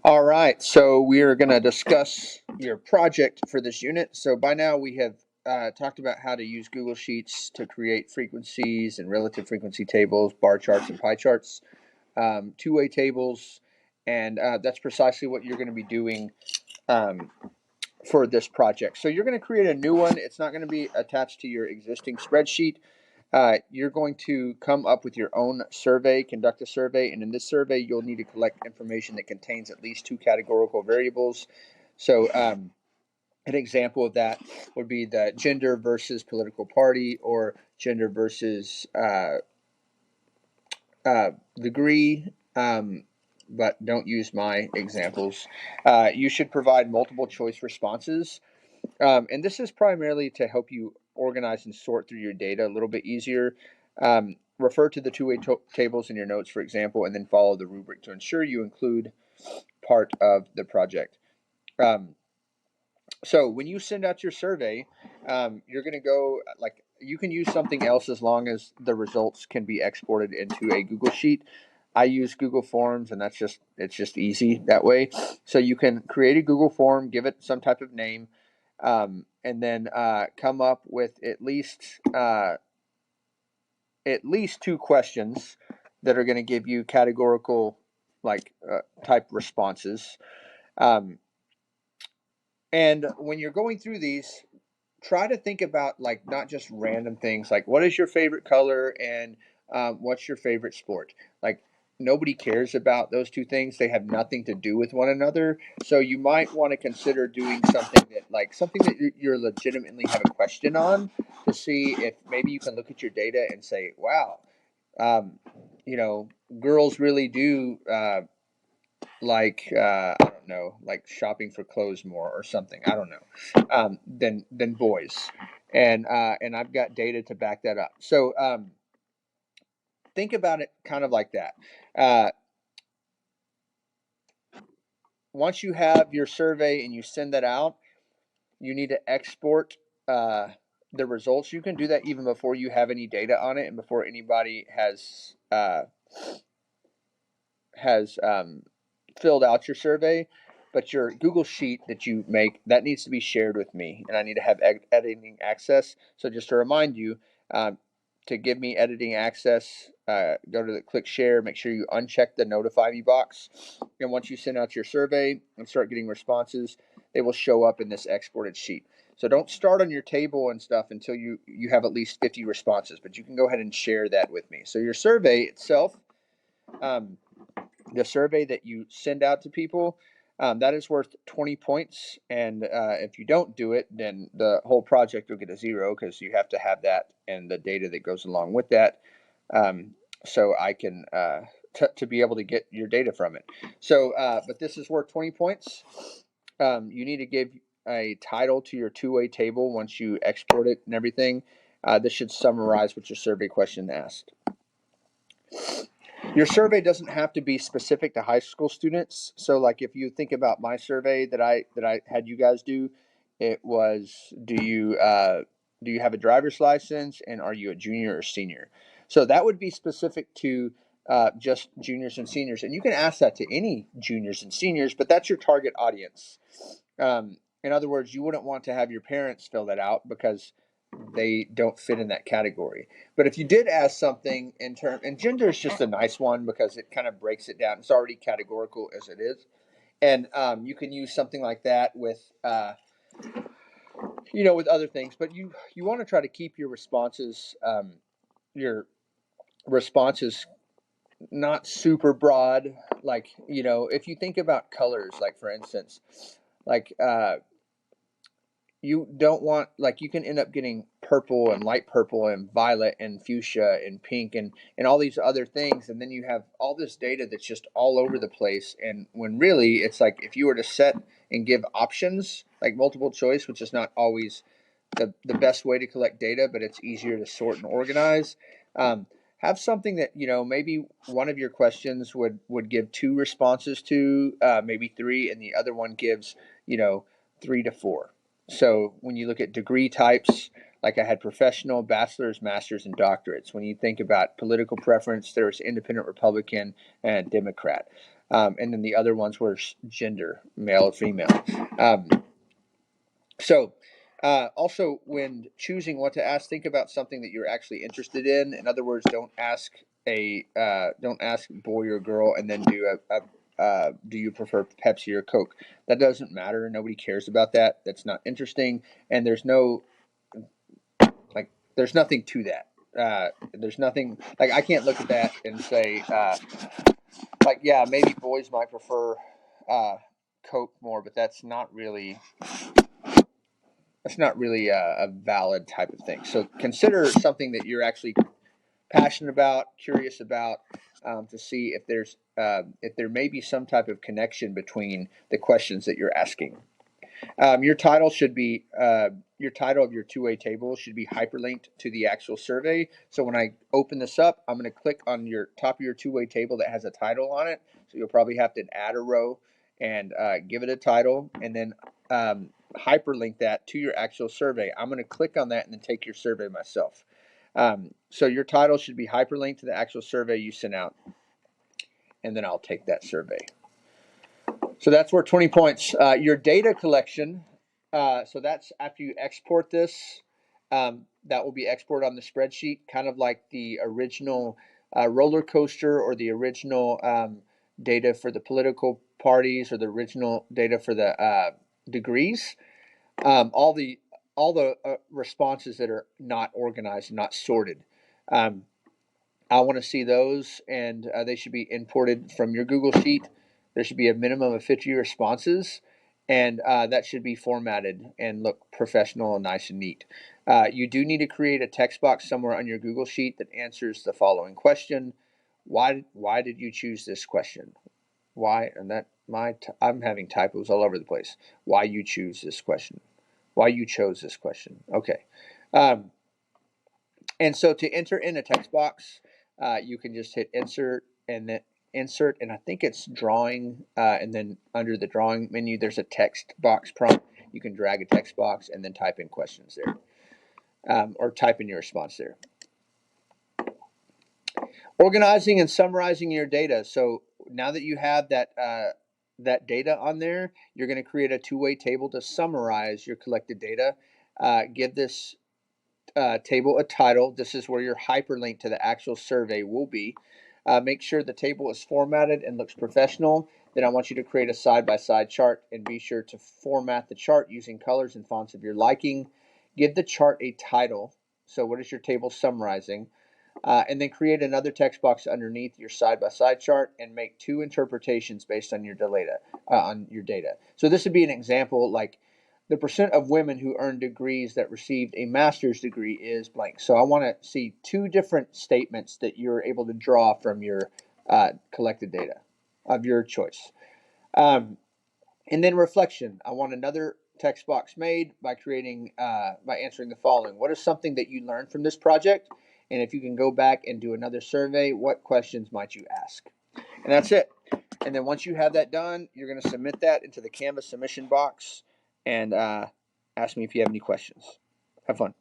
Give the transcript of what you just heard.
All right, so we are going to discuss your project for this unit. So by now we have talked about how to use Google Sheets to create frequencies and relative frequency tables, bar charts and pie charts, two-way tables, and that's precisely what you're going to be doing um, for this project. So you're going to create a new one. It's not going to be attached to your existing spreadsheet. You're going to come up with your own survey, conduct a survey, and in this survey, you'll need to collect information that contains at least two categorical variables. So, an example of that would be the gender versus political party, or gender versus degree. But don't use my examples. You should provide multiple choice responses. And this is primarily to help you organize and sort through your data a little bit easier. Refer to the two-way tables in your notes, for example, and then follow the rubric to ensure you include part of the project. So when you send out your survey, you're going to go you can use something else as long as the results can be exported into a Google Sheet. I use Google Forms, and it's just easy that way. So you can create a Google form, give it some type of name, and then come up with at least two questions that are going to give you categorical type responses. Um, and when you're going through these, try to think about not just random things like what is your favorite color and what's your favorite sport. Like, nobody cares about those two things. They have nothing to do with one another. So you might want to consider doing something that you're legitimately have a question on, to see if maybe you can look at your data and say, wow, um, girls really do I don't know, like shopping for clothes more or something. I don't know, than boys, and I've got data to back that up. So think about it kind of like that. Uh, Once you have your survey and you send that out, you need to export uh, the results. You can do that even before you have any data on it and before anybody has filled out your survey. But your Google Sheet that you make, that needs to be shared with me, and I need to have editing access. So just to remind you, um, to give me editing access, go to the click share. Make sure you uncheck the notify me box, and once you send out your survey and start getting responses, they will show up in this exported sheet. So don't start on your table and stuff until you have at least 50 responses. But you can go ahead and share that with me. So your survey itself. The survey that you send out to people, that is worth 20 points. And if you don't do it, then the whole project will get a 0, because you have to have that and the data that goes along with that. So I can to be able to get your data from it. So, but this is worth 20 points. You need to give a title to your two-way table once you export it and everything. This should summarize what your survey question asked. Your survey doesn't have to be specific to high school students. So, like, if you think about my survey that I had you guys do, it was, do you have a driver's license, and are you a junior or senior? So that would be specific to just juniors and seniors, and you can ask that to any juniors and seniors, but that's your target audience. In other words, you wouldn't want to have your parents fill that out, because they don't fit in that category. But if you did ask something and gender is just a nice one because it kind of breaks it down. It's already categorical as it is, and you can use something like that with with other things. But you want to try to keep your responses not super broad. Like, if you think about colors, like for instance, like you don't want, like, you can end up getting purple and light purple and violet and fuchsia and pink and all these other things, and then you have all this data that's just all over the place. And when really it's like, if you were to set and give options like multiple choice, which is not always the best way to collect data, but it's easier to sort and organize. Have something that, maybe one of your questions would give two responses to, maybe three, and the other one gives 3 to 4. So when you look at degree types, like I had professional, bachelor's, master's, and doctorates. When you think about political preference, there's independent, Republican, and Democrat. And then the other ones were gender, male or female. Also, when choosing what to ask, think about something that you're actually interested in. In other words, don't ask boy or girl and then do you prefer Pepsi or Coke? That doesn't matter. Nobody cares about that. That's not interesting, and there's nothing to that. There's nothing like I can't look at that and say yeah, maybe boys might prefer Coke more, but that's not really a valid type of thing. So consider something that you're actually passionate about, curious about, to see if there may be some type of connection between the questions that you're asking. Your title of your two-way table should be hyperlinked to the actual survey. So when I open this up, I'm going to click on your top of your two-way table that has a title on it. So you'll probably have to add a row and give it a title, and then hyperlink that to your actual survey. I'm going to click on that and then take your survey myself. So your title should be hyperlinked to the actual survey you sent out, and then I'll take that survey. So that's worth 20 points. Your data collection, so that's after you export this, that will be exported on the spreadsheet, kind of like the original roller coaster or the original data for the political parties or the original data for the degrees. All the responses that are not organized, not sorted. I want to see those, and they should be imported from your Google Sheet. There should be a minimum of 50 responses, and that should be formatted and look professional and nice and neat. You do need to create a text box somewhere on your Google Sheet that answers the following question: Why did you choose this question? Why? And I'm having typos all over the place. Why you choose this question? Why you chose this question? Okay. And so to enter in a text box, you can just hit insert and I think it's drawing, and then under the drawing menu, there's a text box prompt. You can drag a text box and then type in questions there, or type in your response there. Organizing and summarizing your data. So now that you have that data on there, you're going to create a two-way table to summarize your collected data. Give this table a title. This is where your hyperlink to the actual survey will be. Make sure the table is formatted and looks professional. Then I want you to create a side-by-side chart and be sure to format the chart using colors and fonts of your liking. Give the chart a title. So what is your table summarizing? And then create another text box underneath your side-by-side chart and make two interpretations based on your data. So this would be an example like the percent of women who earn degrees that received a master's degree is blank. So I want to see two different statements that you're able to draw from your collected data of your choice. And then reflection. I want another text box made by answering the following: What is something that you learned from this project? And if you can go back and do another survey, what questions might you ask? And that's it. And then once you have that done, you're going to submit that into the Canvas submission box and ask me if you have any questions. Have fun.